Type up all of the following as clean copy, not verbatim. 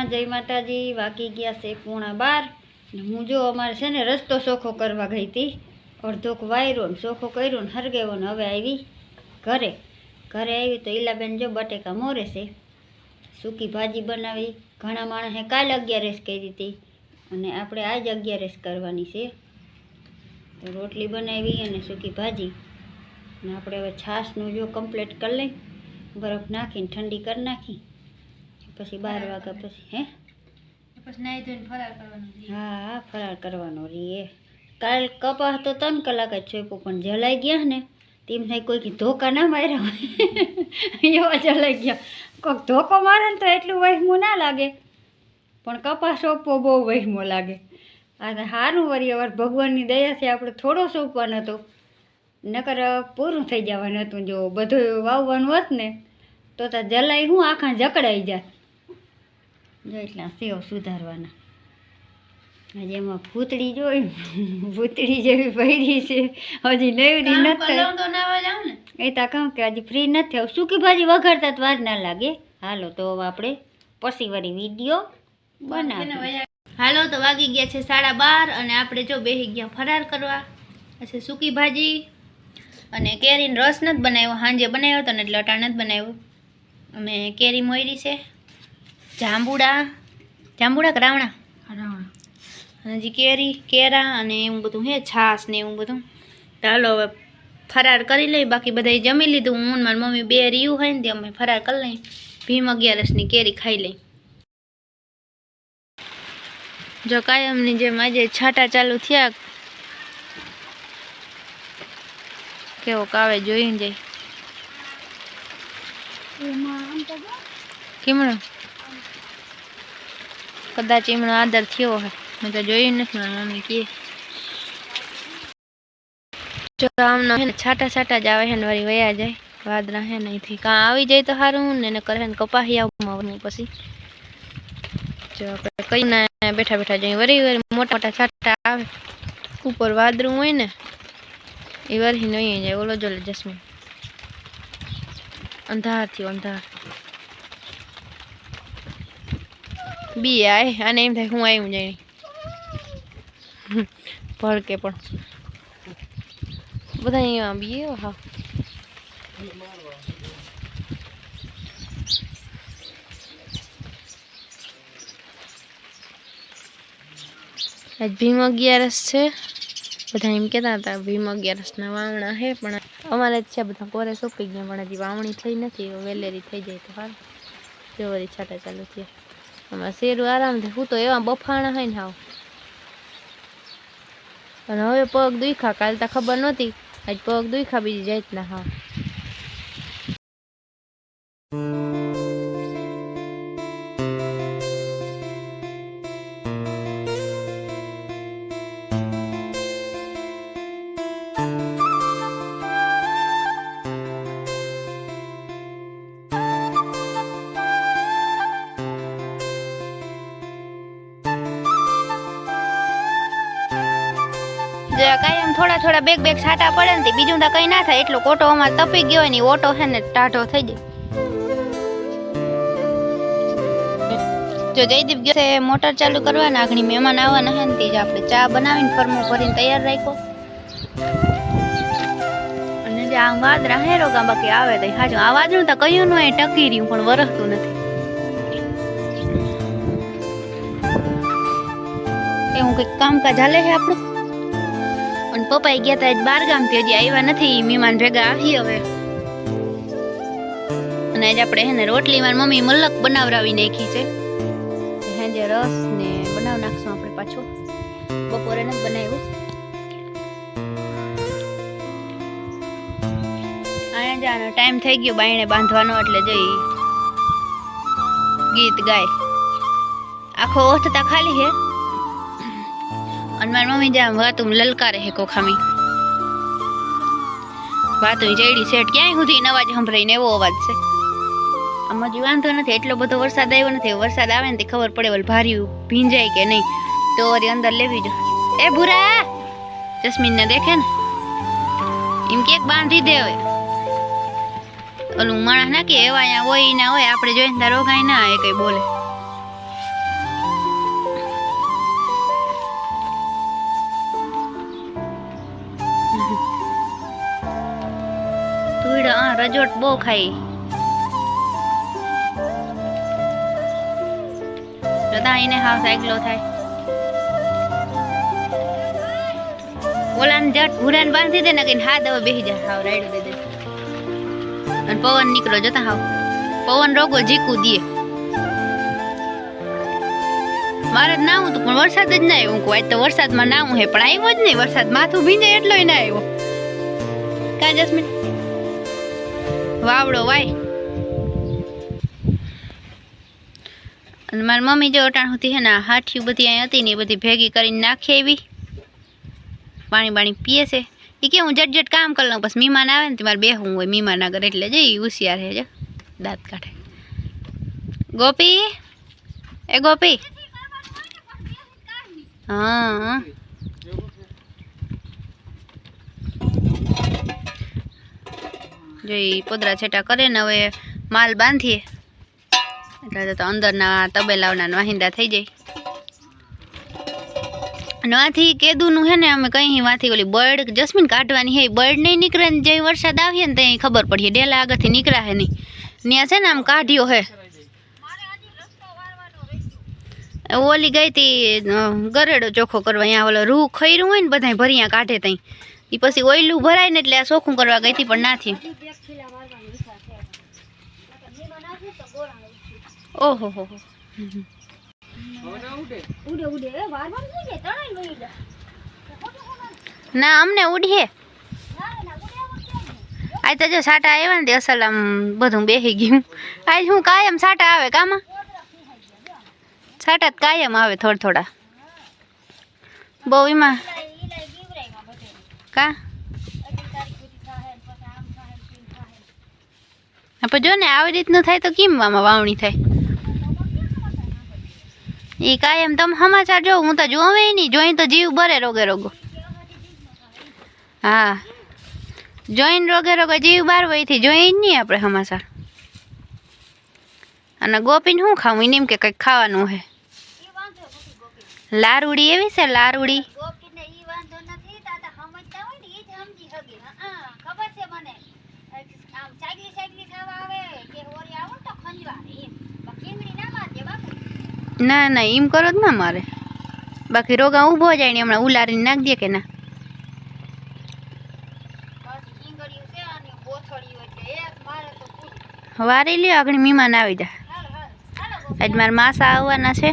કૃષ્ણ, જય માતાજી। વાગી ગયા છે 11:30 હું જો અમારે છે ને રસ્તો ચોખ્ખો કરવા ગઈ હતી, અડધોક વાયરો ને ચોખ્ખો કર્યો ને હરગેવો ને હવે આવી ઘરે આવી તો ઈલાબેન જો બટેકા મોરે છે, સૂકી ભાજી બનાવી। ઘણા માણસે કાલ 11 કરી હતી અને આપણે આજ 11 કરવાની છે, તો રોટલી બનાવી અને સૂકી ભાજી ને આપણે હવે છાશનું જો કમ્પ્લીટ કરી લઈ, બરફ નાખીને ઠંડી કરી નાખી પછી 12 વાગ્યા પછી પછી નાઈ ધોઈને ફરાર કરવાનો છે। હા ફરાર કરવાનો રીએ। કાલ કપાસ તો 3 કલાક જ છોપ્યો પણ જલાઈ ગયા ને તેમ થાય કોઈ ધોકા ના માર્યા હોય એવા જલાઈ ગયા। કોઈક ધોકો મારે ને તો એટલું વહેમું ના લાગે પણ કપાસ સોંપવો બહુ વહેમો લાગે। આ સારું વળી વાર ભગવાનની દયાથી આપણે થોડો સોંપવાનો હતો, નકર પૂરું થઈ જવાનું હતું। જો બધું વાવવાનું હોત ને તો જલાઈ હું આખા જકડાઈ જાય। જો એટલા સેવ સુધારવાના। હજી એમાં ભૂતળી જોઈ, ભૂતળી જેવી ભરી છે, હજી નવરી નથી। એ તો કહું કે હજી ફ્રી નથી આવું, સૂકી ભાજી વઘારતા વાર ના લાગે। હાલો તો હવે આપણે પછી વળી વિડીયો બનાવીએ। હાલો તો વાગી ગયા છે 12:30 અને આપણે જો બેસી ગયા ફરાર કરવા। પછી સૂકી ભાજી અને કેરીનો રસ નથી બનાવ્યો, સાંજે બનાવ્યો હતો ને એટલે અટાણ નથી બનાવ્યો। અને કેરી મોયરી છે, જાંબુડા કે રાવણા અને હજી કેરા અને એવું બધું હે, છાશ ને એવું બધું। તો હાલો હવે ફરાર કરી લઈ, બાકી બધા જમી લીધું। હું ને મારી મમ્મી બે રીયું હોય ને તે અમે ફરાર કરી લઈ, ભીમ 11ની કેરી ખાઈ લઈ। જો કાયમની જેમ આજે છાંટા ચાલુ થયા, કેવો કાવે જોઈને જાય। કેમણો કદાચ એમનો આદર થયો હોય, મેં તો જોયું નથી, મારી મમ્મી કહે। જો આમનો હે ને છાંટા જ આવે છે ને વળી વયા જાય, વાદળા હે નહીં કાં આવી જાય તો સારું ને નકર હે ને કપાહી આવું પછી જો આપણે કઈ ના બેઠા જઈએ વળી મોટા છાંટા આવે, ઉપર વાદળું હોય ને એ વળી નહીં જાય। ઓલો જો જસ્મીન અંધાર થયો, અંધાર બી આય અને એમ થાય હું આવ્યું જાય ભડકે પણ બધા અહીંયા બી હા આજ ભીમ 11 છે। બધા એમ કહેતા હતા ભીમ 11ના વાવણા છે, પણ અમારે જ છે બધા કોરે સોંપી ગયા, પણ હજી વાવણી થઈ નથી, વેલેરી થઈ જાય તો સારું। જોવરી છાંટા ચાલુ થયા, અમારે શેરું આરામથી હું તો એવા બફાણા હોય ને હાવ, અને હવે પગ દુખ્યા, કાલ તો ખબર નહોતી, આજ પગ દુખ્યા બીજી જાય જ ના હાવ। કાયમ થોડા બેગ છાંટા પડે ને બીજું તો કઈ ના થાય, એટલો ઓટો અમારે તપી ગયો હોય ને ઓટો છે ને ટાઢો થઈ જાય। જો જયદીપ ગયો છે મોટર ચાલુ કરવાના, આગળ મહેમાન આવવાના હે ને તે જ આપણે ચા બનાવીને ફરમો ભરીને તૈયાર રાખ્યો। અને જે આ વાદરા હે રોગા બાકી આવે તો હાજો આ વાદળું તો કયું ન હોય ટકી રહ્યું પણ વરસતું નથી, એવું કઈક કામકાજ હાલે છે આપણું। અને પપ્પા ગયા હતા 12 ગામથી, હજી આવ્યા નથી, મહેમાન ભેગા આવી હવે। અને આજ આપણે હે ને રોટલી મારી મમ્મી મલક બનાવરાવી નાખી છે, જે રસ ને બનાવ નાખશું આપણે પાછો, બપોરે નથી બનાવ્યું। આયા જવાનો ટાઈમ થઈ ગયો બાયણે બાંધવાનો, એટલે જઈ ગીત ગાય, આખો ઓઠતા ખાલી હે અને મારી મમ્મી જ્યાં વાતું લલકારે હે કોખામી, વાતું જઈડી સેટ ક્યાંય સુધી અવાજ સંભળાય ને એવો અવાજ છે। આમ હજી વાંધો નથી, એટલો બધો વરસાદ આવ્યો નથી, વરસાદ આવે ને તે ખબર પડે વલ ભાર્યું ભીંજાય કે નહીં, તો વળી અંદર લેવી જો। એ ભૂરા જસ્મીન ને દેખે ને એમ કે બાંધી દે, હવે ઓલું માણસ ના કે એવા અહીંયા હોય ના હોય, આપણે જોઈને રોગાય ના એ કઈ બોલે। રજોટ બહુ ખાઈ જોતા એને હાવ સાયકલો થાય ઓલાને જટ ભૂરાને બાંધી દે ને કઈ હાથ હવે બેસી જાય હાવ રાઈડ દે અને પવન નીકળો જોતા હાવ પવન રોગો જીકું દે મારે જ નાવું તું પણ વરસાદ જ ના આવ્યો હું આજ તો વરસાદમાં નાવું હે પણ આવ્યો જ નહીં વરસાદ માથું ભીંજાય એટલો ના આવ્યો કા જસ્મીન વાવડો વાય અને મારી મમ્મી જો અટાણ હતી હે ને હાઠિયું બધી અહીં હતી ને એ બધી ભેગી કરીને નાખી આવી પાણી બાણી પીએ છે એ કે હું જટ કામ કરી લઉં પછી મહેમાન આવે ને મારે બેહવું હોય મહેમાન આગળ એટલે જઈ હોશિયાર હે જો દાંત કાઢે ગોપી એ ગોપી હા જો પોદરા છેટા કરે ને હવે માલ બાંધીએ એટલે તો અંદરના તબેલાઓના વાહિંદા થઈ જાય અને વાથી કેદુનું હે ને અમે કઈ વાથી ઓલી બર્ડ જસ્મીન કાઢવાની હે બર્ડ નહીં નીકળે ને જે વરસાદ આવીએ ને ત્યાં ખબર પડીએ ડેલા આગળથી નીકળ્યા હે નહીં ત્યાં છે ને આમ કાઢ્યો હે ઓલી ગઈ હતી ગરેડો ચોખ્ખો કરવા અહીંયા ઓલો રૂ ખૈરું હોય ને બધા ભરિયા કાઢે ત્યાં એ પછી ઓયલું ભરાય ને એટલે આ ચોખ્ખું કરવા ગઈ હતી પણ ના થયું ઓહો હો ના અમને ઉડીએ આજ તો જો સાટા આવ્યા ને તે અસલ આમ બધું બેસી ગયું આજ હું કાયમ સાટા આવે કામાં સાટા જ કાયમ આવે થોડા બહુ એમાં કા આપણે જો ને આવી રીતનું થાય તો કેમ આમાં વાવણી થાય એ કાયમ તમે સમાચાર જો હું તો જોવે નહીં જોઈ તો જીવ બરે રોગે રોગો હા જોઈને રોગે રોગે જીવ બાર વહીથી જોઈ નહીં આપણે સમાચાર અને ગોપીને શું ખાવું એને એમ કે કંઈક ખાવાનું હે લારુડી એવી છે લારુડી ના ના એમ કરો જ ના મારે બાકી રોગા ઊભો જાય ને હમણાં ઉલારીને નાખ દે કે ના વારી લ્યો આગળ મહેમાન આવી જાય આજ મારા માસા આવવાના છે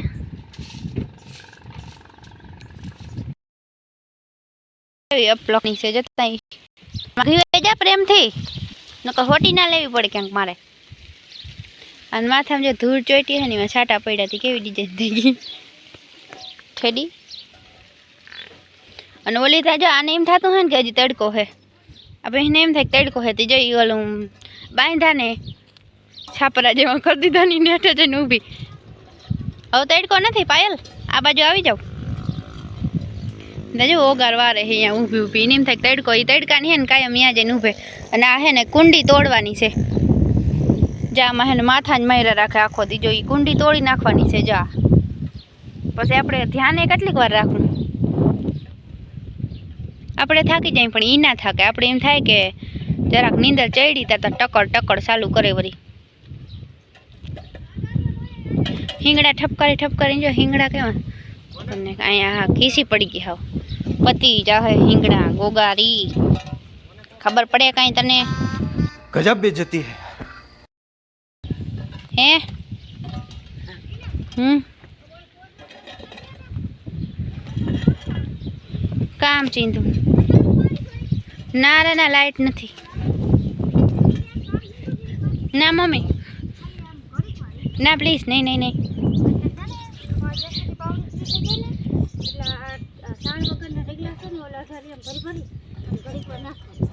અપલોકની છે જતા જા પ્રેમથી નકર હોટી ના લેવી પડે ક્યાંક મારે અને માથામાં જો ધૂળ ચોટી છે ને એમાં છાંટા પડ્યા હતી કેવી ડિઝાઇન થઈ ગઈ ઠેડી અને ઓલી થાય જો આને એમ થતું હોય ને કે હજી તડકો હે આપણે એને એમ થાય કે તડકો હે તે જોઈ ઓલું બાંધા ને છાપરા જેવા કરી દીધા ની નેઠે જઈને ઊભી હવે તડકો નથી પાયલ આ બાજુ આવી જાવ જો ઓગાર વારે હે અહીંયા ઊભી ઊભી એને એમ થાય તડકો એ તડકાની હે ને કાયમ અહીંયા જઈને ઊભે અને આ હે ને કુંડી તોડવાની છે જામાં હે ને માથા જ માર્યા રાખે આખો દી જો એ કુંડી તોડી નાખવાની છે જા પછી આપણે ધ્યાને કેટલીક વાર રાખવું આપણે થાકી જાય પણ એ ના થાકે આપણે એમ થાય કે જરાક નીંદર ચડી ત્યાં ટકર ચાલુ કરે વળી હિંગડા ઠપકારી જો હિંગડા કેવા તમને અહીંયા હા ઘીસી પડી ગઈ હાવ પતી જાહે હિંગડા ગોગારી ખબર પડે કાંઈ તને ગજબ બેइज्जती है હે કામ ચીંધું ના રે ના લાઈટ નથી ના મમ્મી ના પ્લીઝ નહીં સાણ વગરના રેગલા છે ને ઓલા ભરી ભરી ઘડી પર નાખો